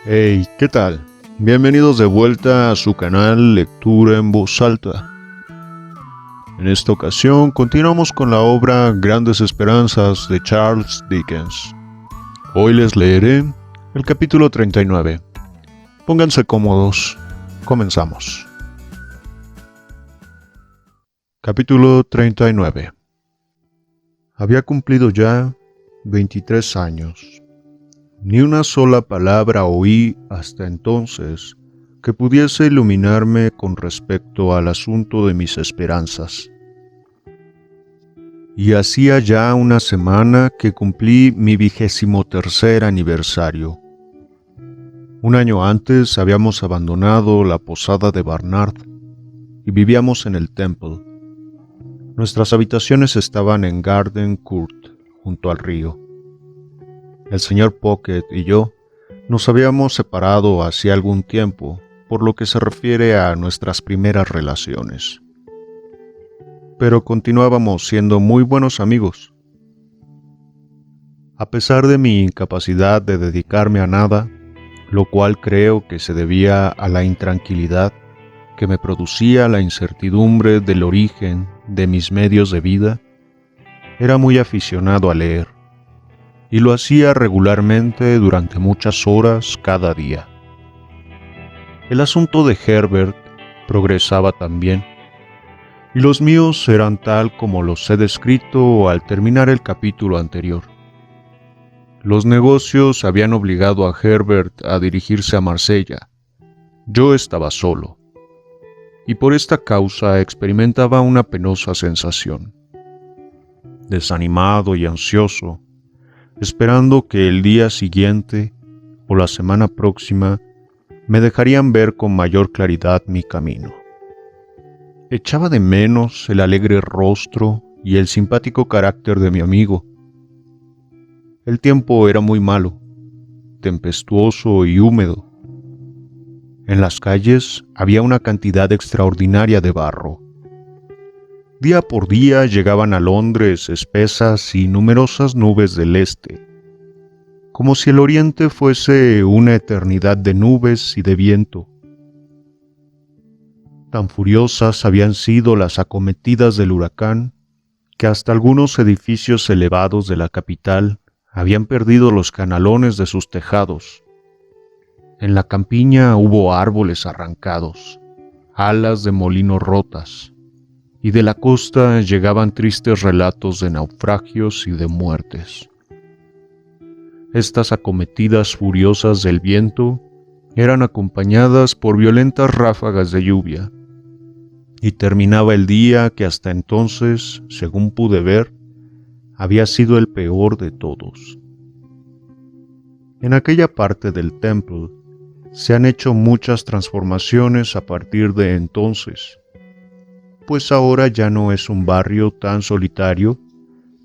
Hey, ¿qué tal? Bienvenidos de vuelta a su canal Lectura en Voz Alta. En esta ocasión continuamos con la obra Grandes Esperanzas de Charles Dickens. Hoy les leeré el capítulo 39. Pónganse cómodos, comenzamos. Capítulo 39. Había cumplido ya 23 años. Ni una sola palabra oí hasta entonces que pudiese iluminarme con respecto al asunto de mis esperanzas. Y hacía ya una semana que cumplí mi 23º aniversario. Un año antes habíamos abandonado la posada de Barnard y vivíamos en el Temple. Nuestras habitaciones estaban en Garden Court, junto al río. El señor Pocket y yo nos habíamos separado hacía algún tiempo, por lo que se refiere a nuestras primeras relaciones. Pero continuábamos siendo muy buenos amigos. A pesar de mi incapacidad de dedicarme a nada, lo cual creo que se debía a la intranquilidad que me producía la incertidumbre del origen de mis medios de vida, era muy aficionado a leer. Y lo hacía regularmente durante muchas horas cada día. El asunto de Herbert progresaba también, y los míos eran tal como los he descrito al terminar el capítulo anterior. Los negocios habían obligado a Herbert a dirigirse a Marsella. Yo estaba solo, y por esta causa experimentaba una penosa sensación. Desanimado y ansioso, esperando que el día siguiente o la semana próxima me dejarían ver con mayor claridad mi camino. Echaba de menos el alegre rostro y el simpático carácter de mi amigo. El tiempo era muy malo, tempestuoso y húmedo. En las calles había una cantidad extraordinaria de barro. Día por día llegaban a Londres espesas y numerosas nubes del este, como si el oriente fuese una eternidad de nubes y de viento. Tan furiosas habían sido las acometidas del huracán, que hasta algunos edificios elevados de la capital habían perdido los canalones de sus tejados. En la campiña hubo árboles arrancados, alas de molino rotas, y de la costa llegaban tristes relatos de naufragios y de muertes. Estas acometidas furiosas del viento eran acompañadas por violentas ráfagas de lluvia, y terminaba el día que hasta entonces, según pude ver, había sido el peor de todos. En aquella parte del Temple se han hecho muchas transformaciones a partir de entonces, pues ahora ya no es un barrio tan solitario,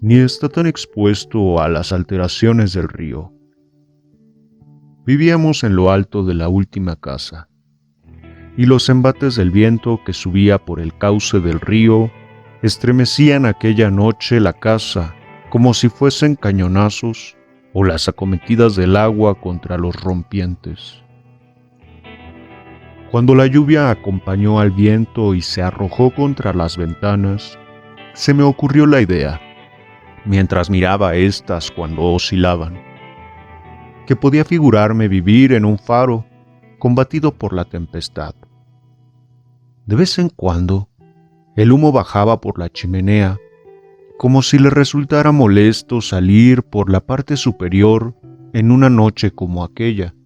ni está tan expuesto a las alteraciones del río. Vivíamos en lo alto de la última casa, y los embates del viento que subía por el cauce del río estremecían aquella noche la casa como si fuesen cañonazos o las acometidas del agua contra los rompientes. Cuando la lluvia acompañó al viento y se arrojó contra las ventanas, se me ocurrió la idea, mientras miraba estas cuando oscilaban, que podía figurarme vivir en un faro combatido por la tempestad. De vez en cuando, el humo bajaba por la chimenea, como si le resultara molesto salir por la parte superior en una noche como aquella,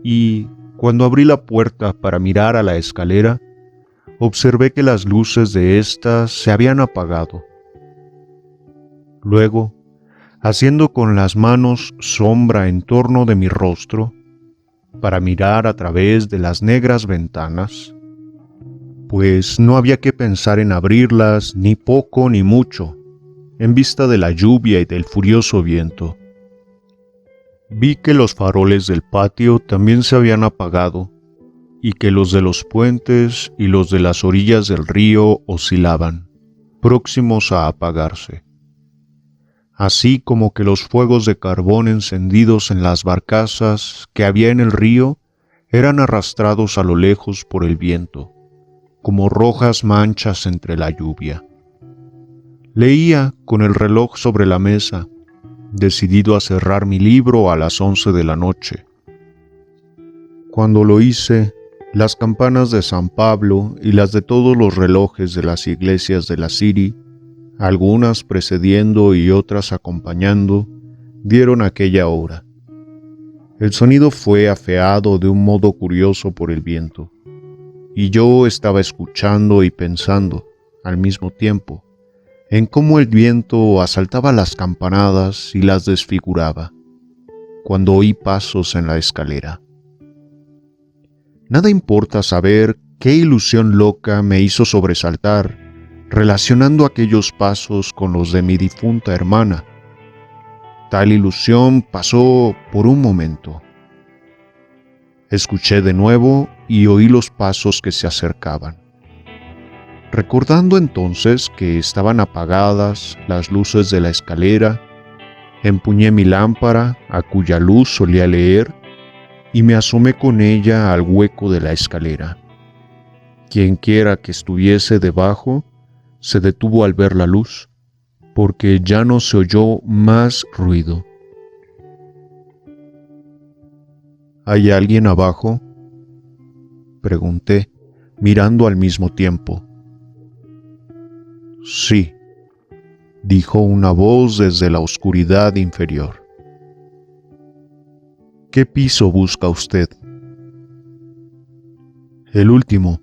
y cuando abrí la puerta para mirar a la escalera, observé que las luces de ésta se habían apagado. Luego, haciendo con las manos sombra en torno de mi rostro, para mirar a través de las negras ventanas, pues no había que pensar en abrirlas ni poco ni mucho, en vista de la lluvia y del furioso viento. Vi que los faroles del patio también se habían apagado, y que los de los puentes y los de las orillas del río oscilaban, próximos a apagarse. así como que los fuegos de carbón encendidos en las barcazas que había en el río eran arrastrados a lo lejos por el viento, como rojas manchas entre la lluvia. Leía con el reloj sobre la mesa, decidido a cerrar mi libro a las 11 de la noche. Cuando lo hice, las campanas de San Pablo y las de todos los relojes de las iglesias de la City, algunas precediendo y otras acompañando, dieron aquella hora. El sonido fue afeado de un modo curioso por el viento, y yo estaba escuchando y pensando, al mismo tiempo, en cómo el viento asaltaba las campanadas y las desfiguraba, cuando oí pasos en la escalera. Nada importa saber qué ilusión loca me hizo sobresaltar, relacionando aquellos pasos con los de mi difunta hermana. Tal ilusión pasó por un momento. Escuché de nuevo y oí los pasos que se acercaban. Recordando entonces que estaban apagadas las luces de la escalera, empuñé mi lámpara, a cuya luz solía leer, y me asomé con ella al hueco de la escalera. Quienquiera que estuviese debajo se detuvo al ver la luz, porque ya no se oyó más ruido. ¿Hay alguien abajo?, pregunté, mirando al mismo tiempo. Sí, dijo una voz desde la oscuridad inferior. ¿Qué piso busca usted? El último.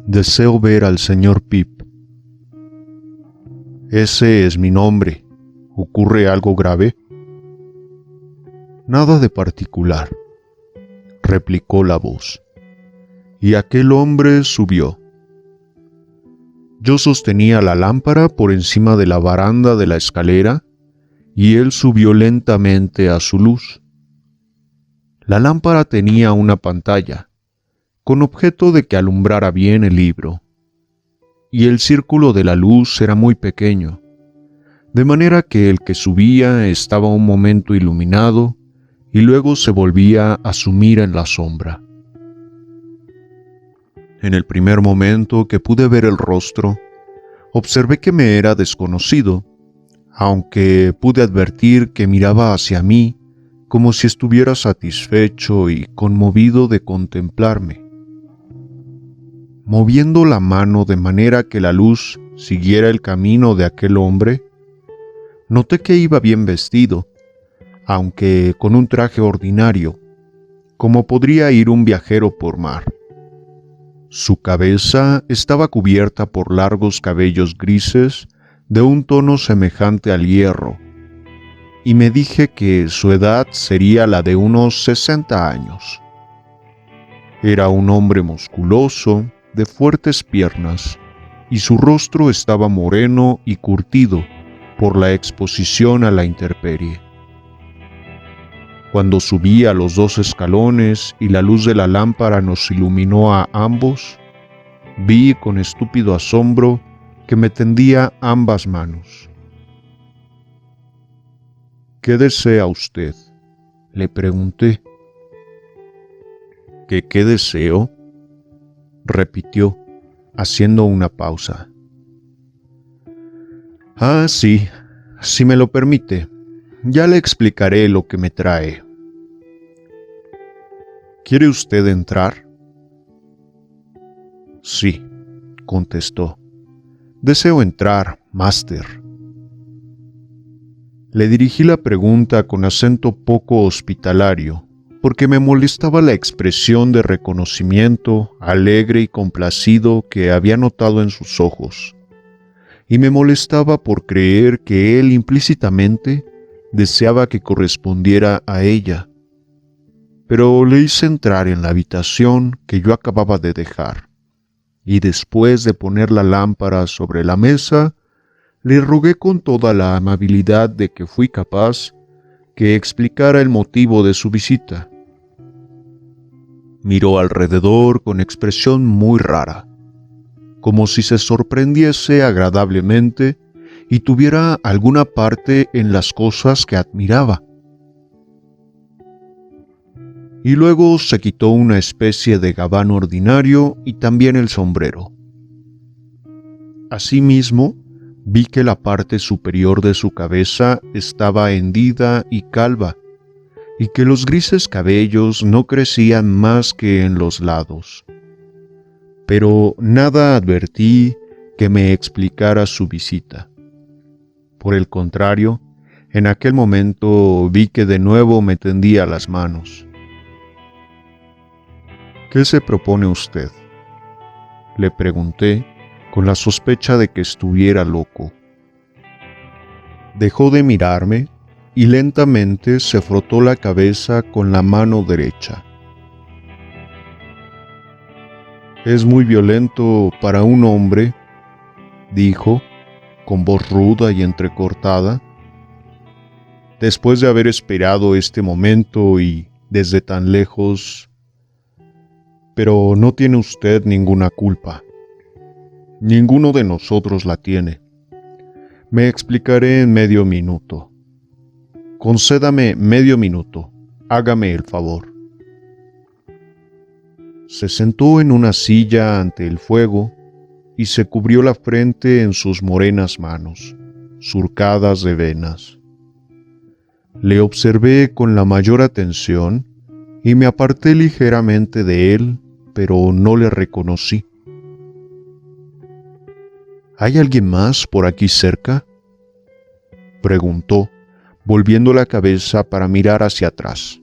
Deseo ver al señor Pip. Ese es mi nombre. ¿Ocurre algo grave? Nada de particular, replicó la voz. Y aquel hombre subió. Yo sostenía la lámpara por encima de la baranda de la escalera y él subió lentamente a su luz. La lámpara tenía una pantalla, con objeto de que alumbrara bien el libro, y el círculo de la luz era muy pequeño, de manera que el que subía estaba un momento iluminado y luego se volvía a sumir en la sombra. En el primer momento que pude ver el rostro, observé que me era desconocido, aunque pude advertir que miraba hacia mí como si estuviera satisfecho y conmovido de contemplarme. Moviendo la mano de manera que la luz siguiera el camino de aquel hombre, noté que iba bien vestido, aunque con un traje ordinario, como podría ir un viajero por mar. Su cabeza estaba cubierta por largos cabellos grises de un tono semejante al hierro, y me dije que su edad sería la de unos 60 años. Era un hombre musculoso, de fuertes piernas, y su rostro estaba moreno y curtido por la exposición a la intemperie. Cuando subí a los 2 escalones y la luz de la lámpara nos iluminó a ambos, vi con estúpido asombro que me tendía ambas manos. ¿Qué desea usted?, le pregunté. ¿Qué deseo?, repitió, haciendo una pausa. Ah, sí, si me lo permite, ya le explicaré lo que me trae. ¿Quiere usted entrar? Sí, contestó. Deseo entrar, máster. Le dirigí la pregunta con acento poco hospitalario, porque me molestaba la expresión de reconocimiento alegre y complacido que había notado en sus ojos, y me molestaba por creer que él implícitamente deseaba que correspondiera a ella. Pero le hice entrar en la habitación que yo acababa de dejar, y después de poner la lámpara sobre la mesa, le rogué con toda la amabilidad de que fui capaz que explicara el motivo de su visita. Miró alrededor con expresión muy rara, como si se sorprendiese agradablemente y tuviera alguna parte en las cosas que admiraba. Y luego se quitó una especie de gabán ordinario y también el sombrero. Asimismo, vi que la parte superior de su cabeza estaba hendida y calva, y que los grises cabellos no crecían más que en los lados. Pero nada advertí que me explicara su visita. Por el contrario, en aquel momento vi que de nuevo me tendía las manos. ¿Qué se propone usted?, le pregunté, con la sospecha de que estuviera loco. Dejó de mirarme y lentamente se frotó la cabeza con la mano derecha. «Es muy violento para un hombre», dijo, con voz ruda y entrecortada, «después de haber esperado este momento y desde tan lejos. Pero no tiene usted ninguna culpa. Ninguno de nosotros la tiene. Me explicaré en medio minuto. Concédame medio minuto. Hágame el favor». Se sentó en una silla ante el fuego y se cubrió la frente en sus morenas manos, surcadas de venas. Le observé con la mayor atención y me aparté ligeramente de él, pero no le reconocí. «¿Hay alguien más por aquí cerca?», preguntó, volviendo la cabeza para mirar hacia atrás.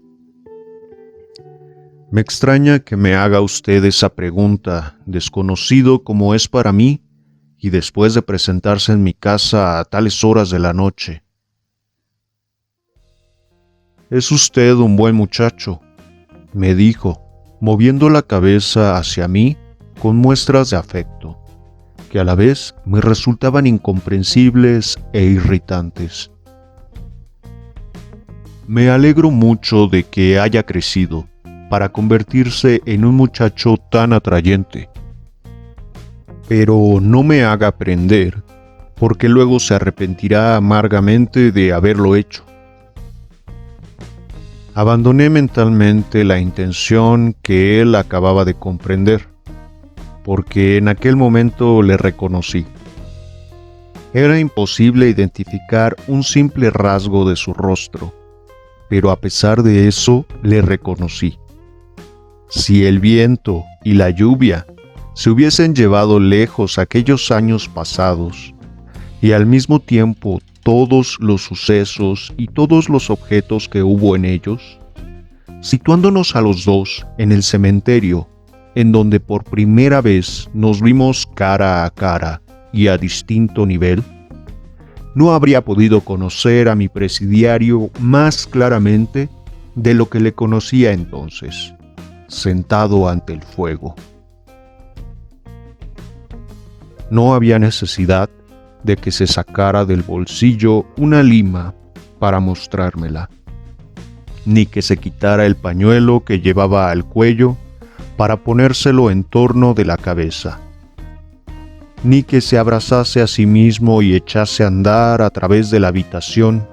«Me extraña que me haga usted esa pregunta, desconocido como es para mí, y después de presentarse en mi casa a tales horas de la noche». «Es usted un buen muchacho», me dijo, moviendo la cabeza hacia mí con muestras de afecto, que a la vez me resultaban incomprensibles e irritantes. «Me alegro mucho de que haya crecido para convertirse en un muchacho tan atrayente. Pero no me haga aprender, porque luego se arrepentirá amargamente de haberlo hecho». Abandoné mentalmente la intención que él acababa de comprender, porque en aquel momento le reconocí. Era imposible identificar un simple rasgo de su rostro, pero a pesar de eso le reconocí. Si el viento y la lluvia se hubiesen llevado lejos aquellos años pasados, y al mismo tiempo todos los sucesos y todos los objetos que hubo en ellos, situándonos a los dos en el cementerio, en donde por primera vez nos vimos cara a cara y a distinto nivel, no habría podido conocer a mi presidiario más claramente de lo que le conocía entonces, sentado ante el fuego. No había necesidad de que se sacara del bolsillo una lima para mostrármela, ni que se quitara el pañuelo que llevaba al cuello para ponérselo en torno de la cabeza, ni que se abrazase a sí mismo y echase a andar a través de la habitación,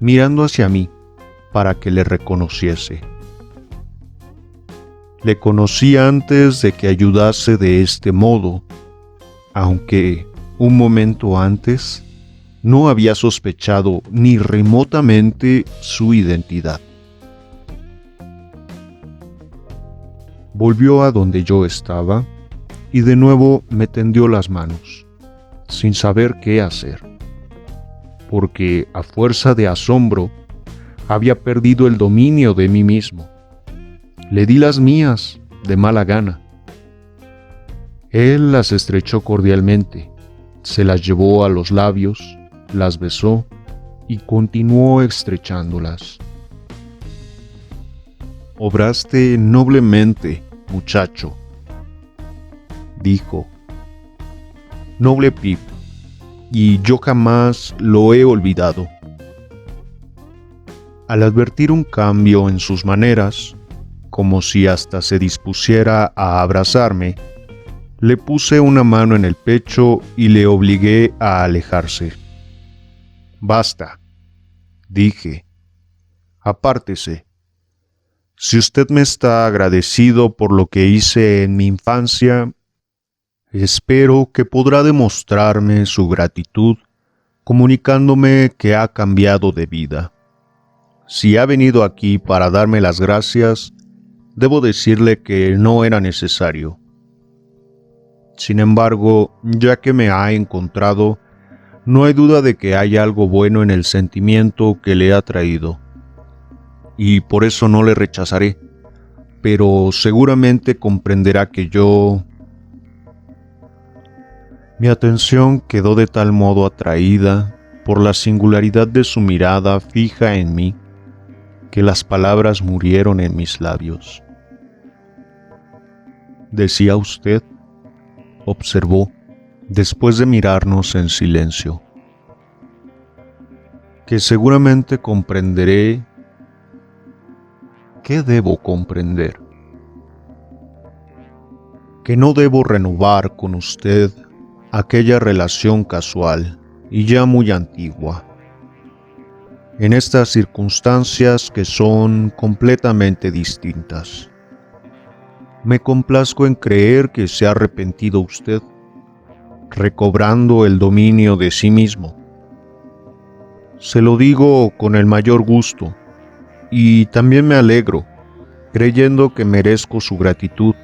mirando hacia mí para que le reconociese. Le conocí antes de que ayudase de este modo, aunque un momento antes no había sospechado ni remotamente su identidad. Volvió a donde yo estaba y de nuevo me tendió las manos, sin saber qué hacer, porque a fuerza de asombro había perdido el dominio de mí mismo. Le di las mías de mala gana. Él las estrechó cordialmente, se las llevó a los labios, las besó y continuó estrechándolas. «Obraste noblemente, muchacho», dijo. «Noble Pip, y yo jamás lo he olvidado». Al advertir un cambio en sus maneras, como si hasta se dispusiera a abrazarme, le puse una mano en el pecho y le obligué a alejarse. Basta, dije. Apártese. Si usted me está agradecido por lo que hice en mi infancia, espero que podrá demostrarme su gratitud comunicándome que ha cambiado de vida. Si ha venido aquí para darme las gracias, debo decirle que no era necesario. Sin embargo, ya que me ha encontrado, no hay duda de que hay algo bueno en el sentimiento que le ha traído. Y por eso no le rechazaré, pero seguramente comprenderá que yo... Mi atención quedó de tal modo atraída por la singularidad de su mirada fija en mí, que las palabras murieron en mis labios. «Decía usted», observó, después de mirarnos en silencio, «que seguramente comprenderé». ¿Qué debo comprender? Que no debo renovar con usted aquella relación casual y ya muy antigua, en estas circunstancias que son completamente distintas. Me complazco en creer que se ha arrepentido usted, recobrando el dominio de sí mismo. Se lo digo con el mayor gusto, y también me alegro, creyendo que merezco su gratitud,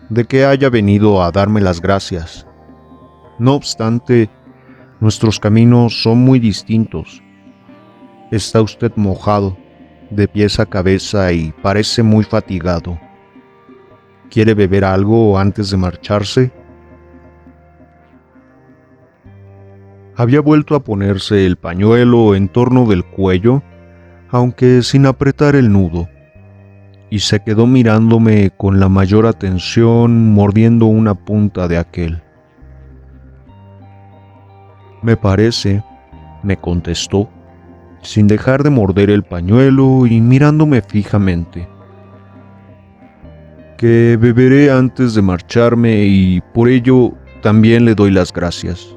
de que haya venido a darme las gracias. No obstante, nuestros caminos son muy distintos. Está usted mojado, de pies a cabeza y parece muy fatigado. ¿Quiere beber algo antes de marcharse? Había vuelto a ponerse el pañuelo en torno del cuello, aunque sin apretar el nudo, y se quedó mirándome con la mayor atención, mordiendo una punta de aquel. «Me parece», me contestó, sin dejar de morder el pañuelo y mirándome fijamente, «que beberé antes de marcharme y por ello también le doy las gracias».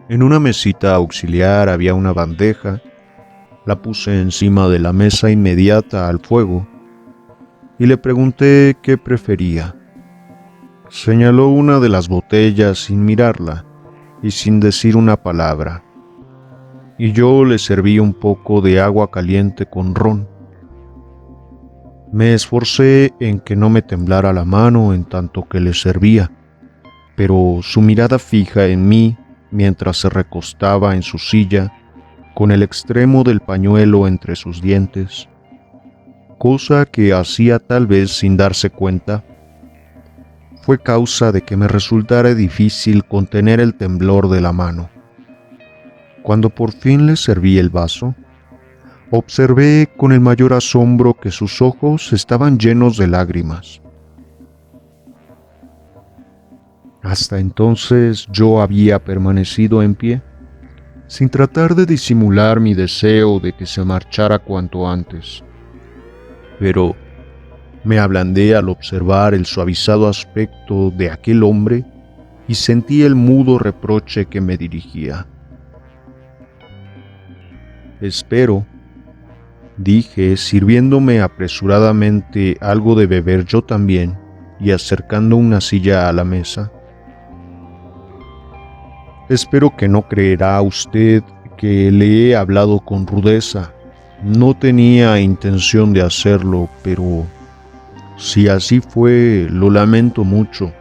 En una mesita auxiliar había una bandeja. La puse encima de la mesa inmediata al fuego y le pregunté qué prefería. Señaló una de las botellas sin mirarla y sin decir una palabra, y yo le serví un poco de agua caliente con ron. Me esforcé en que no me temblara la mano en tanto que le servía, pero su mirada fija en mí mientras se recostaba en su silla, con el extremo del pañuelo entre sus dientes, cosa que hacía tal vez sin darse cuenta, fue causa de que me resultara difícil contener el temblor de la mano. Cuando por fin le serví el vaso, observé con el mayor asombro que sus ojos estaban llenos de lágrimas. Hasta entonces yo había permanecido en pie, sin tratar de disimular mi deseo de que se marchara cuanto antes. Pero me ablandé al observar el suavizado aspecto de aquel hombre y sentí el mudo reproche que me dirigía. «Espero», dije, sirviéndome apresuradamente algo de beber yo también y acercando una silla a la mesa. «Espero que no creerá usted que le he hablado con rudeza. No tenía intención de hacerlo, pero si así fue, lo lamento mucho.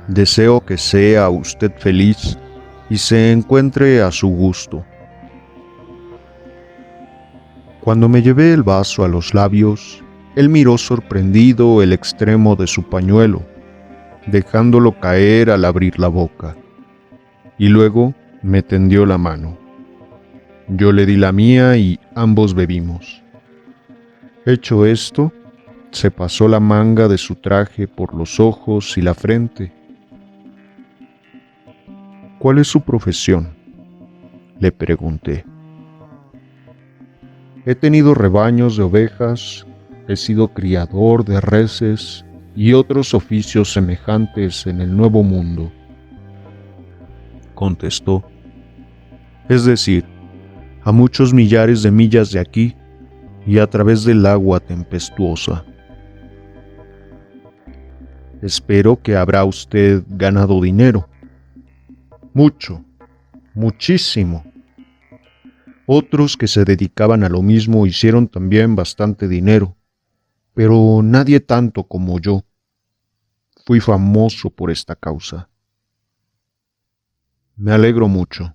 Deseo que sea usted feliz y se encuentre a su gusto». Cuando me llevé el vaso a los labios, él miró sorprendido el extremo de su pañuelo, dejándolo caer al abrir la boca, y luego me tendió la mano. Yo le di la mía y ambos bebimos. Hecho esto, se pasó la manga de su traje por los ojos y la frente. «¿Cuál es su profesión?», le pregunté. «He tenido rebaños de ovejas, he sido criador de reses y otros oficios semejantes en el Nuevo Mundo», contestó, es decir, a muchos millares de millas de aquí y a través del agua tempestuosa. Espero que habrá usted ganado dinero. Mucho, muchísimo. Otros que se dedicaban a lo mismo hicieron también bastante dinero, pero nadie tanto como yo. Fui famoso por esta causa. Me alegro mucho.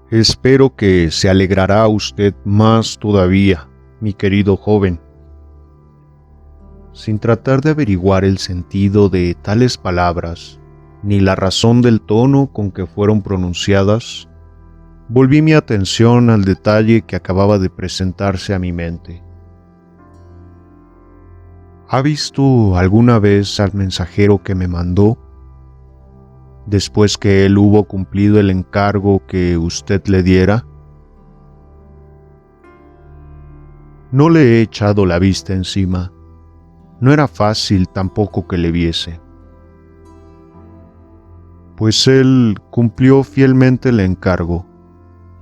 Espero que se alegrará usted más todavía, mi querido joven. Sin tratar de averiguar el sentido de tales palabras, ni la razón del tono con que fueron pronunciadas, volví mi atención al detalle que acababa de presentarse a mi mente. ¿Ha visto alguna vez al mensajero que me mandó? Después que él hubo cumplido el encargo que usted le diera. No le he echado la vista encima. No era fácil tampoco que le viese. Pues él cumplió fielmente el encargo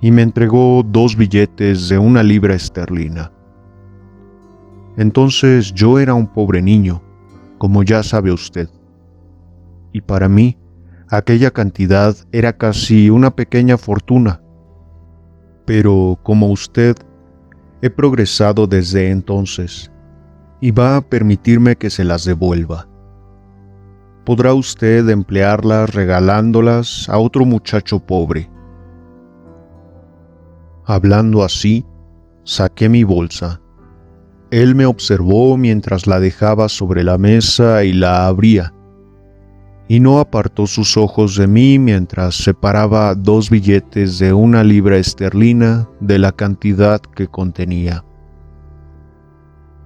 y me entregó 2 billetes de 1 libra esterlina. Entonces yo era un pobre niño, como ya sabe usted, y para mí aquella cantidad era casi una pequeña fortuna. Pero como usted, he progresado desde entonces y va a permitirme que se las devuelva. Podrá usted emplearlas regalándolas a otro muchacho pobre. Hablando así, saqué mi bolsa. Él me observó mientras la dejaba sobre la mesa y la abría, y no apartó sus ojos de mí mientras separaba 2 billetes de 1 libra esterlina de la cantidad que contenía.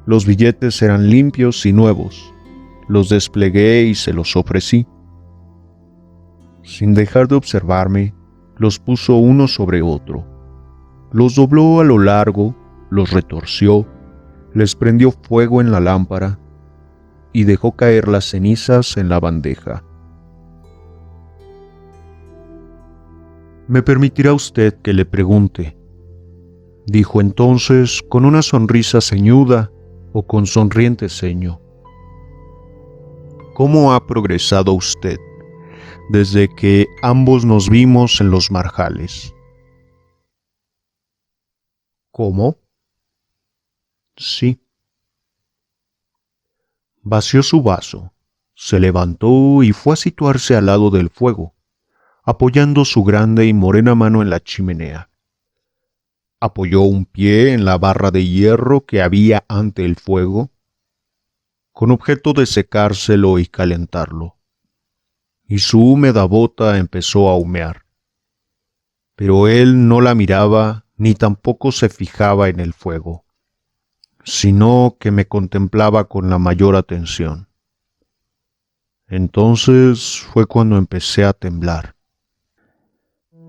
Los billetes eran limpios y nuevos. Los desplegué y se los ofrecí. Sin dejar de observarme, los puso uno sobre otro. Los dobló a lo largo, los retorció, les prendió fuego en la lámpara y dejó caer las cenizas en la bandeja. «¿Me permitirá usted que le pregunte?», dijo entonces con una sonrisa ceñuda o con sonriente ceño. «¿Cómo ha progresado usted desde que ambos nos vimos en los marjales?». «¿Cómo?». «Sí». Vació su vaso, se levantó y fue a situarse al lado del fuego, apoyando su grande y morena mano en la chimenea. Apoyó un pie en la barra de hierro que había ante el fuego, con objeto de secárselo y calentarlo, y su húmeda bota empezó a humear. Pero él no la miraba ni tampoco se fijaba en el fuego, sino que me contemplaba con la mayor atención. Entonces fue cuando empecé a temblar.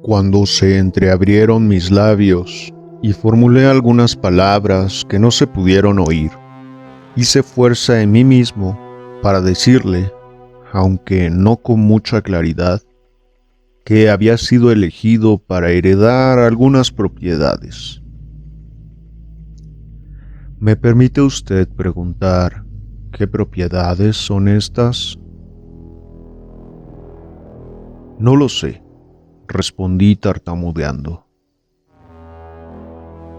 Cuando se entreabrieron mis labios y formulé algunas palabras que no se pudieron oír, hice fuerza en mí mismo para decirle, aunque no con mucha claridad, que había sido elegido para heredar algunas propiedades. ¿Me permite usted preguntar qué propiedades son estas? No lo sé, respondí tartamudeando.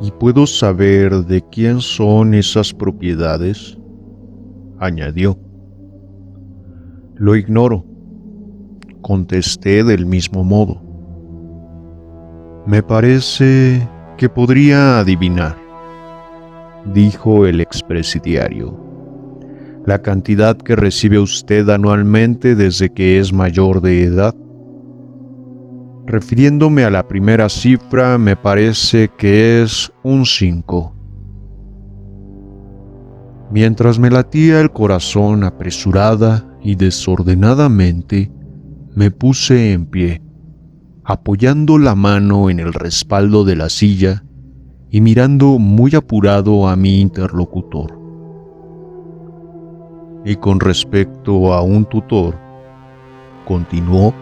¿Y puedo saber de quién son esas propiedades?, añadió. Lo ignoro, contesté del mismo modo. Me parece que podría adivinar, dijo el expresidiario, la cantidad que recibe usted anualmente desde que es mayor de edad. Refiriéndome a la primera cifra, me parece que es un 5. Mientras me latía el corazón apresurada y desordenadamente, me puse en pie, apoyando la mano en el respaldo de la silla y mirando muy apurado a mi interlocutor. Y con respecto a un tutor, continuó,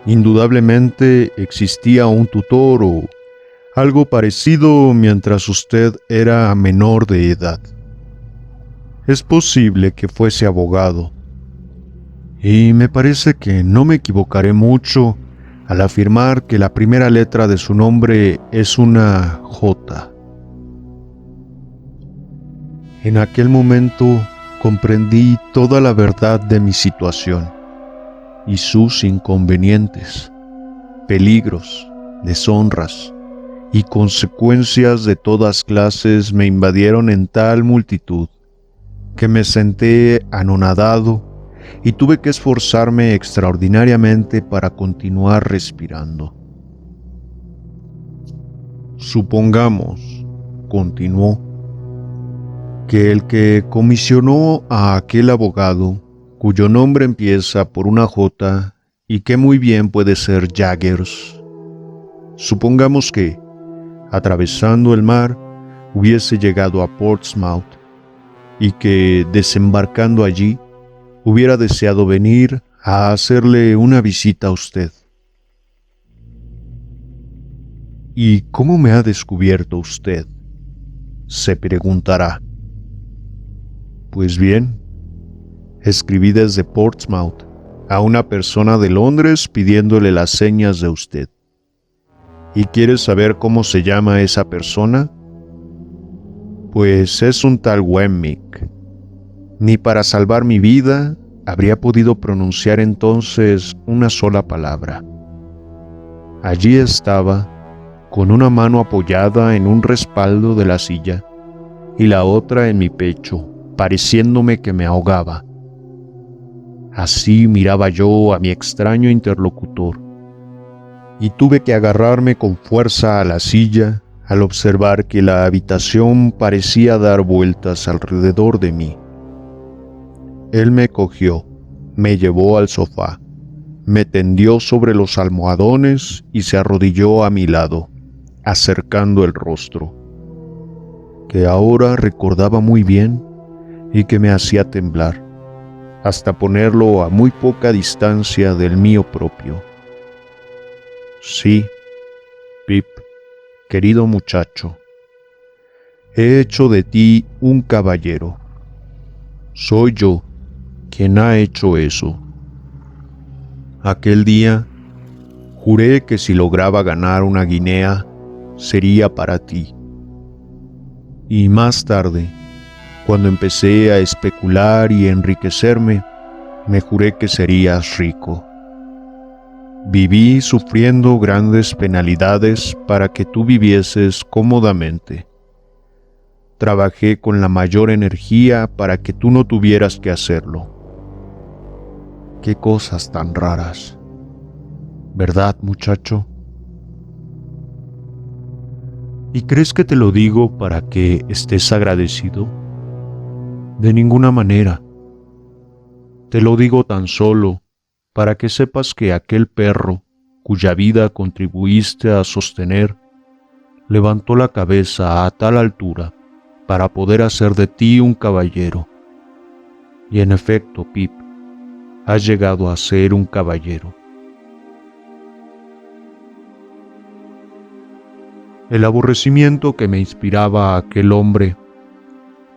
Indudablemente existía un tutor o algo parecido mientras usted era menor de edad. Es posible que fuese abogado, y me parece que no me equivocaré mucho al afirmar que la primera letra de su nombre es una J. En aquel momento comprendí toda la verdad de mi situación y sus inconvenientes, peligros, deshonras y consecuencias de todas clases me invadieron en tal multitud que me senté anonadado y tuve que esforzarme extraordinariamente para continuar respirando. Supongamos, continuó, que el que comisionó a aquel abogado, cuyo nombre empieza por una J y que muy bien puede ser Jaggers, supongamos que, atravesando el mar, hubiese llegado a Portsmouth y que, desembarcando allí, hubiera deseado venir a hacerle una visita a usted. ¿Y cómo me ha descubierto usted?, se preguntará. Pues bien, escribí desde Portsmouth a una persona de Londres pidiéndole las señas de usted. ¿Y quieres saber cómo se llama esa persona? Pues es un tal Wemmick. Ni para salvar mi vida habría podido pronunciar entonces una sola palabra. Allí estaba, con una mano apoyada en un respaldo de la silla y la otra en mi pecho, pareciéndome que me ahogaba. Así miraba yo a mi extraño interlocutor, y tuve que agarrarme con fuerza a la silla al observar que la habitación parecía dar vueltas alrededor de mí. Él me cogió, me llevó al sofá, me tendió sobre los almohadones y se arrodilló a mi lado, acercando el rostro, que ahora recordaba muy bien y que me hacía temblar, hasta ponerlo a muy poca distancia del mío propio. Sí, Pip, querido muchacho, he hecho de ti un caballero. Soy yo quien ha hecho eso. Aquel día juré que si lograba ganar una guinea, sería para ti. Y más tarde, cuando empecé a especular y enriquecerme, me juré que serías rico. Viví sufriendo grandes penalidades para que tú vivieses cómodamente. Trabajé con la mayor energía para que tú no tuvieras que hacerlo. Qué cosas tan raras, ¿verdad, muchacho? ¿Y crees que te lo digo para que estés agradecido? De ninguna manera. Te lo digo tan solo para que sepas que aquel perro, cuya vida contribuiste a sostener, levantó la cabeza a tal altura para poder hacer de ti un caballero. Y en efecto, Pip, has llegado a ser un caballero. El aborrecimiento que me inspiraba aquel hombre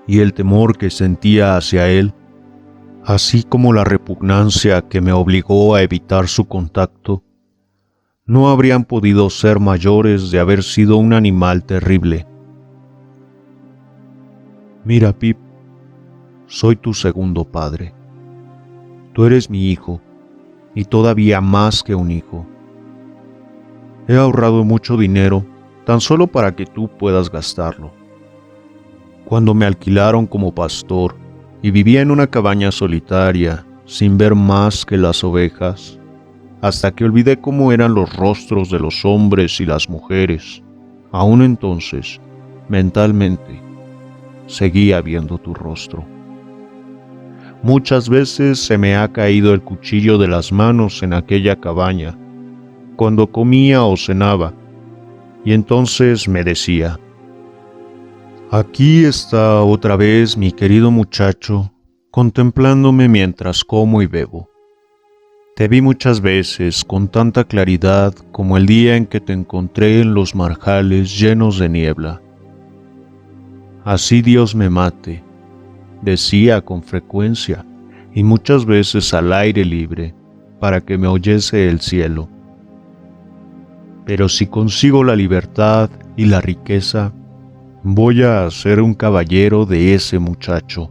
y el temor que sentía hacia él, así como la repugnancia que me obligó a evitar su contacto, no habrían podido ser mayores de haber sido un animal terrible. Mira, Pip, soy tu segundo padre. Tú eres mi hijo, y todavía más que un hijo. He ahorrado mucho dinero tan solo para que tú puedas gastarlo. Cuando me alquilaron como pastor y vivía en una cabaña solitaria, sin ver más que las ovejas, hasta que olvidé cómo eran los rostros de los hombres y las mujeres, aún entonces, mentalmente, seguía viendo tu rostro. Muchas veces se me ha caído el cuchillo de las manos en aquella cabaña, cuando comía o cenaba, y entonces me decía: aquí está otra vez mi querido muchacho, contemplándome mientras como y bebo. Te vi muchas veces con tanta claridad como el día en que te encontré en los marjales llenos de niebla. Así Dios me mate, decía con frecuencia y muchas veces al aire libre para que me oyese el cielo. Pero si consigo la libertad y la riqueza, voy a ser un caballero de ese muchacho.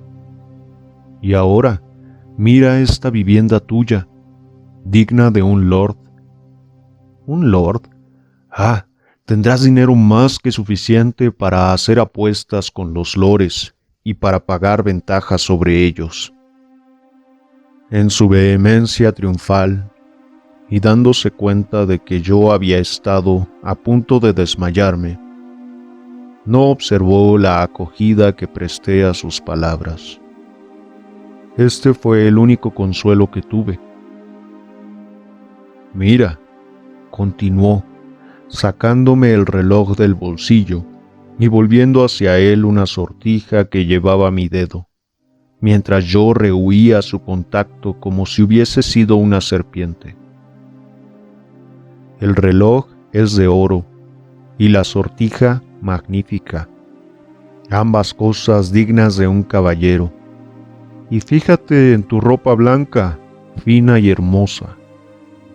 Y ahora, mira esta vivienda tuya, digna de un lord. ¿Un lord? Ah, tendrás dinero más que suficiente para hacer apuestas con los lores y para pagar ventajas sobre ellos. En su vehemencia triunfal, y dándose cuenta de que yo había estado a punto de desmayarme, no observó la acogida que presté a sus palabras. Este fue el único consuelo que tuve. Mira, continuó, sacándome el reloj del bolsillo y volviendo hacia él una sortija que llevaba mi dedo, mientras yo rehuía su contacto como si hubiese sido una serpiente. El reloj es de oro y la sortija magnífica, ambas cosas dignas de un caballero. Y fíjate en tu ropa blanca, fina y hermosa.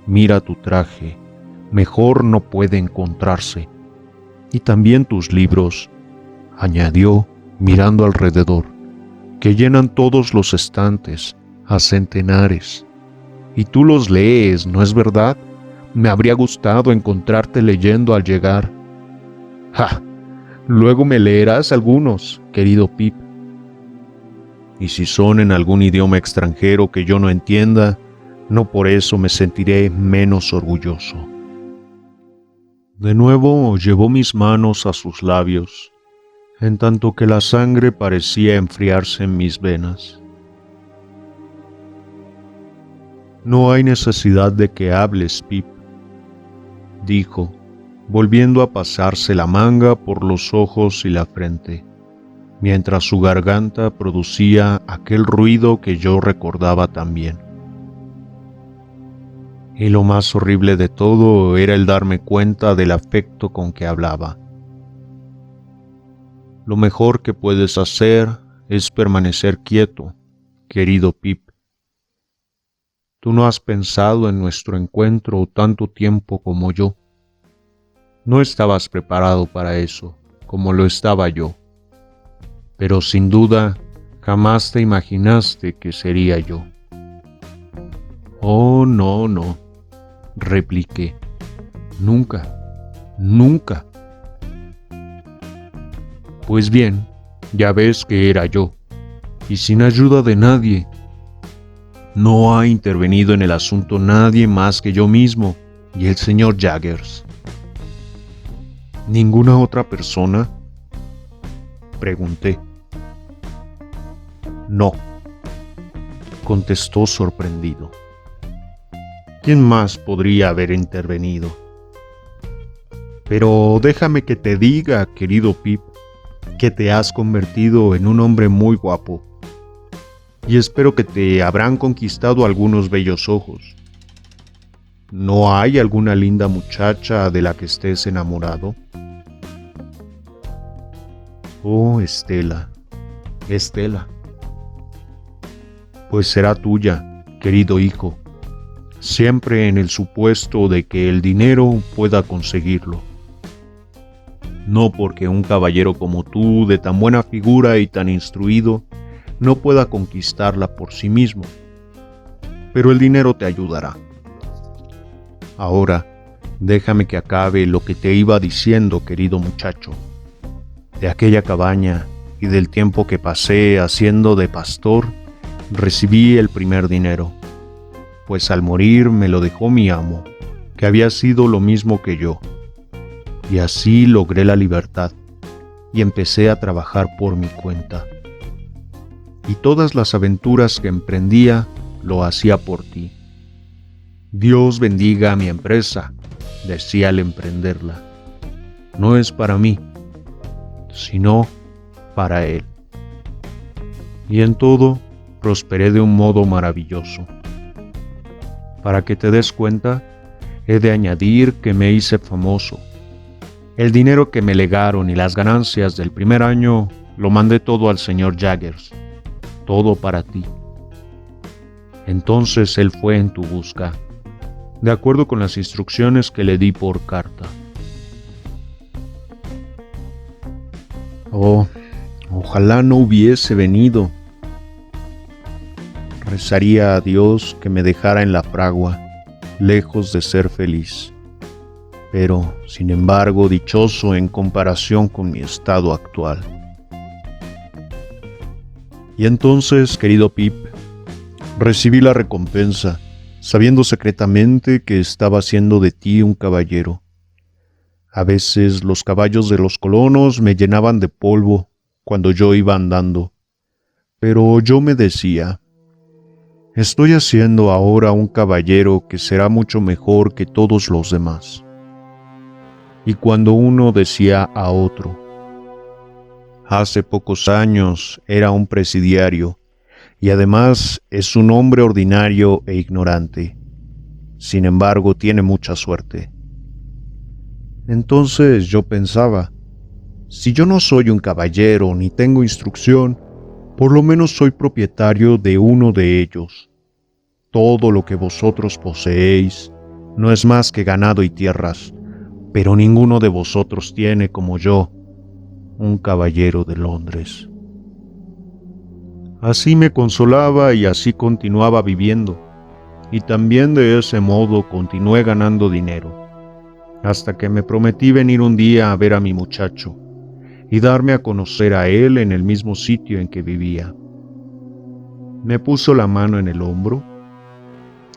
Mira tu traje, mejor no puede encontrarse. Y también tus libros, añadió, mirando alrededor, que llenan todos los estantes, a centenares. Y tú los lees, ¿no es verdad? Me habría gustado encontrarte leyendo al llegar. ¡Ja! Luego me leerás algunos, querido Pip. Y si son en algún idioma extranjero que yo no entienda, no por eso me sentiré menos orgulloso. De nuevo llevó mis manos a sus labios, en tanto que la sangre parecía enfriarse en mis venas. No hay necesidad de que hables, Pip, dijo, volviendo a pasarse la manga por los ojos y la frente, mientras su garganta producía aquel ruido que yo recordaba también. Y lo más horrible de todo era el darme cuenta del afecto con que hablaba. Lo mejor que puedes hacer es permanecer quieto, querido Pip. Tú no has pensado en nuestro encuentro tanto tiempo como yo. No estabas preparado para eso, como lo estaba yo. Pero sin duda, jamás te imaginaste que sería yo. Oh, no, repliqué. Nunca, nunca. Pues bien, ya ves que era yo, y sin ayuda de nadie. No ha intervenido en el asunto nadie más que yo mismo y el señor Jaggers. ¿Ninguna otra persona?, pregunté. No, contestó sorprendido. ¿Quién más podría haber intervenido? Pero déjame que te diga, querido Pip, que te has convertido en un hombre muy guapo. Y espero que te habrán conquistado algunos bellos ojos. ¿No hay alguna linda muchacha de la que estés enamorado? Oh, Estela, Estela. Pues será tuya, querido hijo, siempre en el supuesto de que el dinero pueda conseguirlo. No porque un caballero como tú, de tan buena figura y tan instruido, no pueda conquistarla por sí mismo, pero el dinero te ayudará. Ahora, déjame que acabe lo que te iba diciendo, querido muchacho, de aquella cabaña y del tiempo que pasé haciendo de pastor. Recibí el primer dinero, pues al morir me lo dejó mi amo, que había sido lo mismo que yo, y así logré la libertad y empecé a trabajar por mi cuenta. Y todas las aventuras que emprendía lo hacía por ti. Dios bendiga mi empresa, decía al emprenderla. No es para mí, sino para Él. Y en todo prosperé de un modo maravilloso. Para que te des cuenta, he de añadir que me hice famoso. El dinero que me legaron y las ganancias del primer año lo mandé todo al señor Jaggers. Todo para ti. Entonces él fue en tu busca, de acuerdo con las instrucciones que le di por carta. Oh, ojalá no hubiese venido. Rezaría a Dios que me dejara en la fragua, lejos de ser feliz, pero, sin embargo, dichoso en comparación con mi estado actual. Y entonces, querido Pip, recibí la recompensa, sabiendo secretamente que estaba haciendo de ti un caballero. A veces los caballos de los colonos me llenaban de polvo cuando yo iba andando, pero yo me decía, estoy haciendo ahora un caballero que será mucho mejor que todos los demás. Y cuando uno decía a otro, hace pocos años era un presidiario y además es un hombre ordinario e ignorante, sin embargo tiene mucha suerte. Entonces yo pensaba, si yo no soy un caballero ni tengo instrucción, por lo menos soy propietario de uno de ellos. Todo lo que vosotros poseéis no es más que ganado y tierras, pero ninguno de vosotros tiene como yo un caballero de Londres. Así me consolaba y así continuaba viviendo, y también de ese modo continué ganando dinero, hasta que me prometí venir un día a ver a mi muchacho y darme a conocer a él en el mismo sitio en que vivía. Me puso la mano en el hombro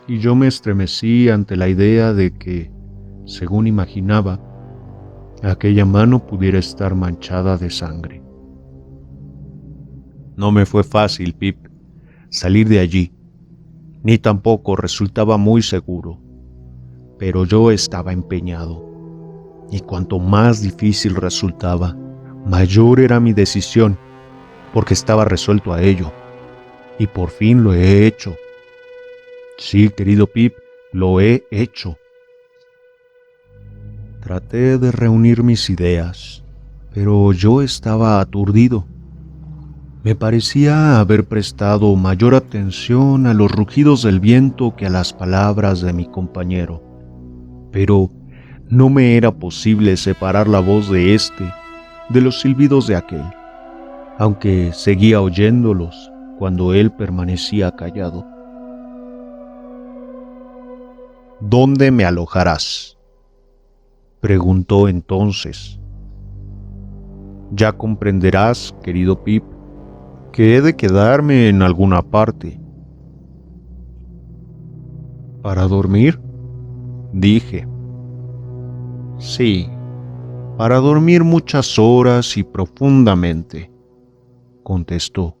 y yo me estremecí ante la idea de que, según imaginaba, aquella mano pudiera estar manchada de sangre. No me fue fácil, Pip, salir de allí, ni tampoco resultaba muy seguro, pero yo estaba empeñado, y cuanto más difícil resultaba, mayor era mi decisión, porque estaba resuelto a ello, y por fin lo he hecho. Sí, querido Pip, lo he hecho. Traté de reunir mis ideas, pero yo estaba aturdido. Me parecía haber prestado mayor atención a los rugidos del viento que a las palabras de mi compañero, pero no me era posible separar la voz de éste de los silbidos de aquel, aunque seguía oyéndolos cuando él permanecía callado. ¿Dónde me alojarás?, preguntó entonces. Ya comprenderás, querido Pip, que he de quedarme en alguna parte. ¿Para dormir?, dije. Sí, para dormir muchas horas y profundamente, contestó,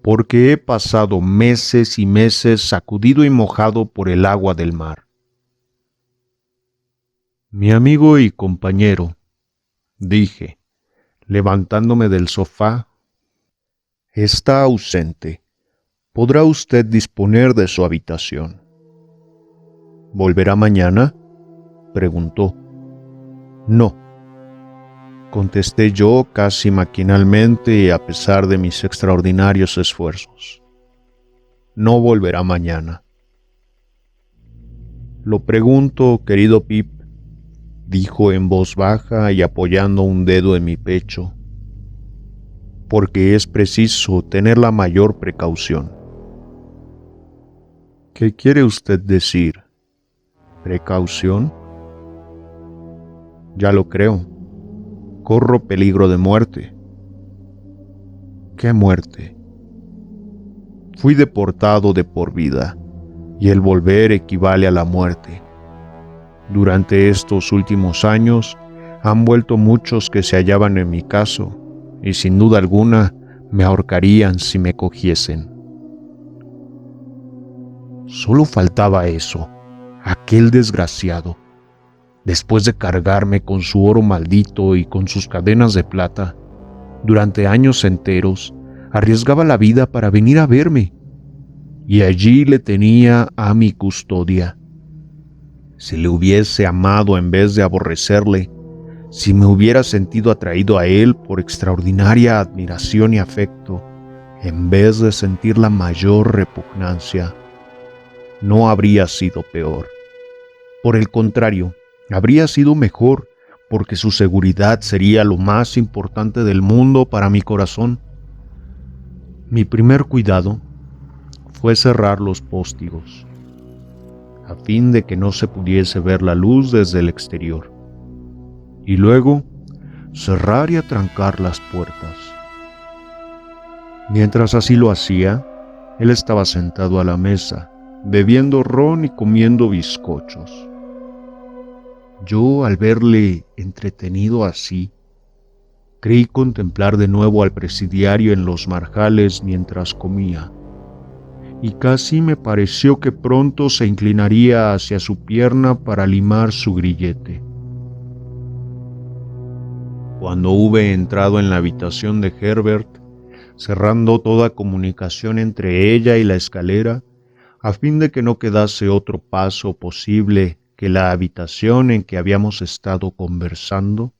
porque he pasado meses y meses sacudido y mojado por el agua del mar. Mi amigo y compañero, dije, levantándome del sofá, está ausente. ¿Podrá usted disponer de su habitación? ¿Volverá mañana?, preguntó. No, contesté yo casi maquinalmente a pesar de mis extraordinarios esfuerzos. No volverá mañana. Lo pregunto, querido Pip, dijo en voz baja y apoyando un dedo en mi pecho, porque es preciso tener la mayor precaución. ¿Qué quiere usted decir? ¿Precaución? Ya lo creo. Corro peligro de muerte. ¿Qué muerte? Fui deportado de por vida, y el volver equivale a la muerte. Durante estos últimos años han vuelto muchos que se hallaban en mi caso, y sin duda alguna me ahorcarían si me cogiesen. Solo faltaba eso, aquel desgraciado, después de cargarme con su oro maldito y con sus cadenas de plata, durante años enteros arriesgaba la vida para venir a verme. y allí le tenía a mi custodia. Si le hubiese amado en vez de aborrecerle, si me hubiera sentido atraído a él por extraordinaria admiración y afecto, en vez de sentir la mayor repugnancia, no habría sido peor. Por el contrario, habría sido mejor, porque su seguridad sería lo más importante del mundo para mi corazón. Mi primer cuidado fue cerrar los póstigos, a fin de que no se pudiese ver la luz desde el exterior, y luego cerrar y atrancar las puertas. Mientras así lo hacía, él estaba sentado a la mesa, bebiendo ron y comiendo bizcochos. Yo, al verle entretenido así, creí contemplar de nuevo al presidiario en los marjales mientras comía, y casi me pareció que pronto se inclinaría hacia su pierna para limar su grillete. Cuando hube entrado en la habitación de Herbert, cerrando toda comunicación entre ella y la escalera, a fin de que no quedase otro paso posible que la habitación en que habíamos estado conversando,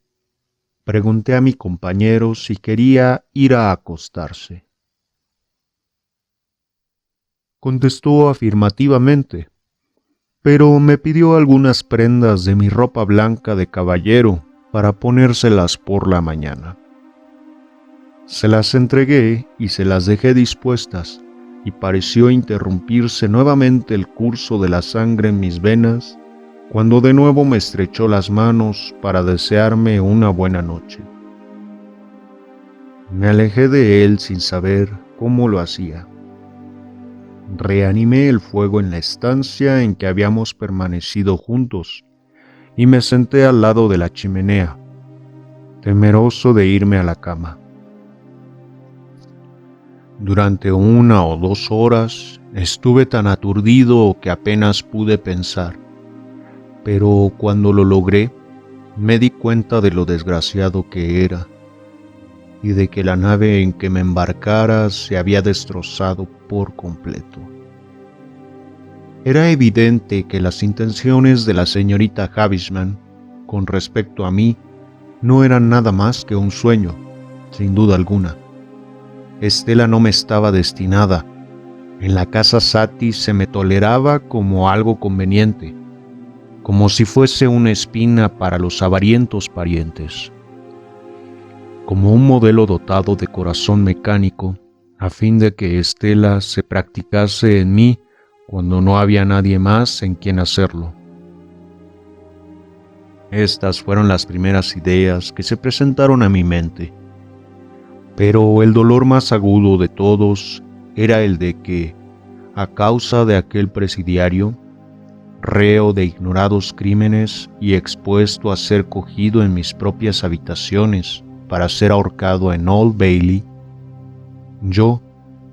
pregunté a mi compañero si quería ir a acostarse. Contestó afirmativamente, pero me pidió algunas prendas de mi ropa blanca de caballero para ponérselas por la mañana. Se las entregué y se las dejé dispuestas, y pareció interrumpirse nuevamente el curso de la sangre en mis venas, cuando de nuevo me estrechó las manos para desearme una buena noche. Me alejé de él sin saber cómo lo hacía. Reanimé el fuego en la estancia en que habíamos permanecido juntos, y me senté al lado de la chimenea, temeroso de irme a la cama. Durante 1 o 2 horas estuve tan aturdido que apenas pude pensar, pero cuando lo logré, me di cuenta de lo desgraciado que era, y de que la nave en que me embarcara se había destrozado por completo. Era evidente que las intenciones de la señorita Havisham con respecto a mí no eran nada más que un sueño, sin duda alguna. Estela no me estaba destinada. En la casa Satie se me toleraba como algo conveniente, como si fuese una espina para los avarientos parientes, como un modelo dotado de corazón mecánico, a fin de que Estela se practicase en mí cuando no había nadie más en quien hacerlo. Estas fueron las primeras ideas que se presentaron a mi mente. Pero el dolor más agudo de todos era el de que, a causa de aquel presidiario, reo de ignorados crímenes y expuesto a ser cogido en mis propias habitaciones para ser ahorcado en Old Bailey, yo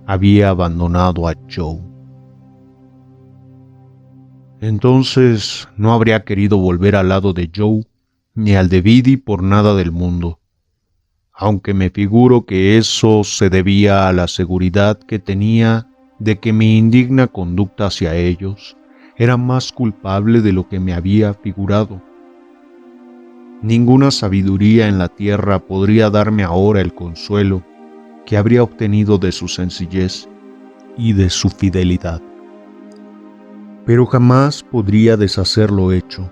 había abandonado a Joe. Entonces no habría querido volver al lado de Joe ni al de Biddy por nada del mundo, aunque me figuro que eso se debía a la seguridad que tenía de que mi indigna conducta hacia ellos era más culpable de lo que me había figurado. Ninguna sabiduría en la tierra podría darme ahora el consuelo que habría obtenido de su sencillez y de su fidelidad. Pero jamás podría deshacer lo hecho.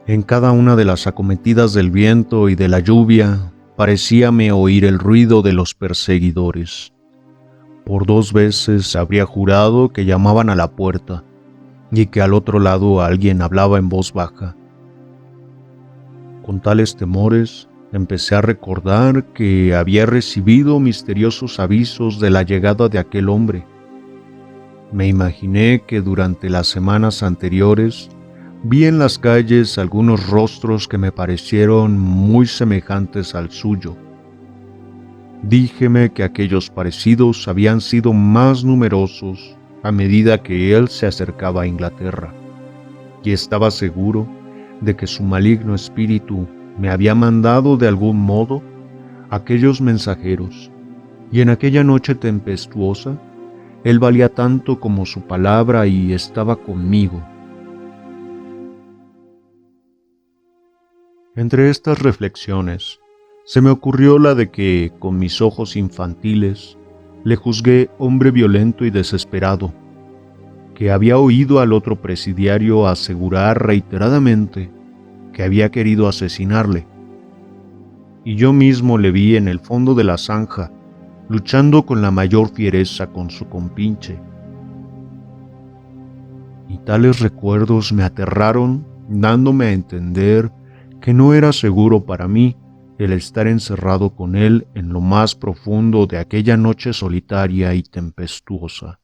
En cada una de las acometidas del viento y de la lluvia, parecíame oír el ruido de los perseguidores. Por 2 veces habría jurado que llamaban a la puerta y que al otro lado alguien hablaba en voz baja. Con tales temores, empecé a recordar que había recibido misteriosos avisos de la llegada de aquel hombre. Me imaginé que durante las semanas anteriores vi en las calles algunos rostros que me parecieron muy semejantes al suyo. Díjeme que aquellos parecidos habían sido más numerosos a medida que él se acercaba a Inglaterra, y estaba seguro de que su maligno espíritu me había mandado de algún modo aquellos mensajeros, y en aquella noche tempestuosa Él valía tanto como su palabra y estaba conmigo. Entre estas reflexiones, se me ocurrió la de que, con mis ojos infantiles, le juzgué hombre violento y desesperado, que había oído al otro presidiario asegurar reiteradamente que había querido asesinarle. Y yo mismo le vi en el fondo de la zanja, luchando con la mayor fiereza con su compinche. Y tales recuerdos me aterraron, dándome a entender que no era seguro para mí el estar encerrado con él en lo más profundo de aquella noche solitaria y tempestuosa.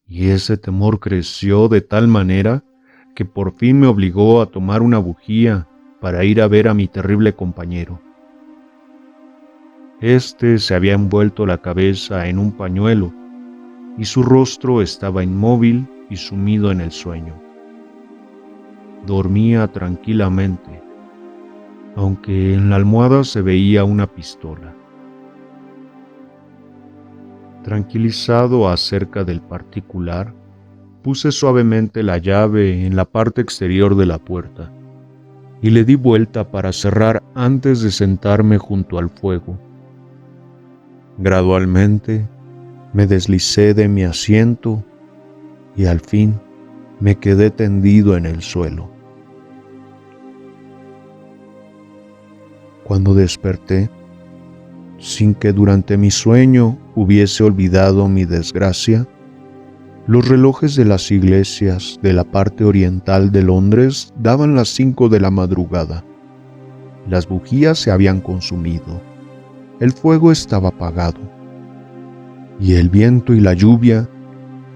Y ese temor creció de tal manera que por fin me obligó a tomar una bujía para ir a ver a mi terrible compañero. Este se había envuelto la cabeza en un pañuelo y su rostro estaba inmóvil y sumido en el sueño. Dormía tranquilamente, aunque en la almohada se veía una pistola. Tranquilizado acerca del particular, puse suavemente la llave en la parte exterior de la puerta y le di vuelta para cerrar antes de sentarme junto al fuego. Gradualmente me deslicé de mi asiento y al fin me quedé tendido en el suelo. Cuando desperté, sin que durante mi sueño hubiese olvidado mi desgracia, los relojes de las iglesias de la parte oriental de Londres daban las 5 de la madrugada. Las bujías se habían consumido, el fuego estaba apagado, y el viento y la lluvia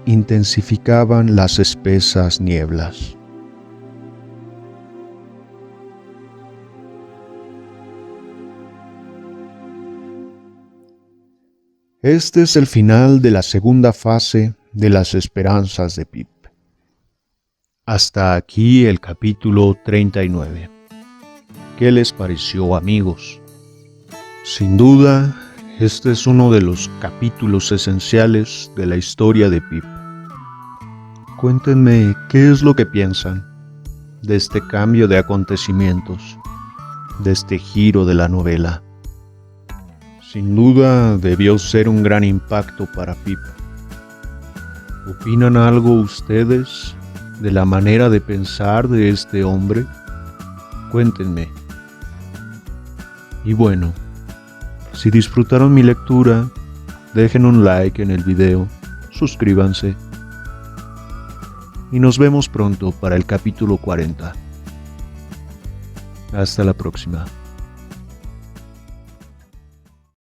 intensificaban las espesas nieblas. Este es el final de la segunda fase de las esperanzas de Pip. Hasta aquí el capítulo 39. ¿Qué les pareció, amigos? Sin duda, este es uno de los capítulos esenciales de la historia de Pip. Cuéntenme qué es lo que piensan de este cambio de acontecimientos, de este giro de la novela. Sin duda debió ser un gran impacto para Pip. ¿Opinan algo ustedes de la manera de pensar de este hombre? Cuéntenme. Y bueno, si disfrutaron mi lectura, dejen un like en el video, suscríbanse. Y nos vemos pronto para el capítulo 40. Hasta la próxima.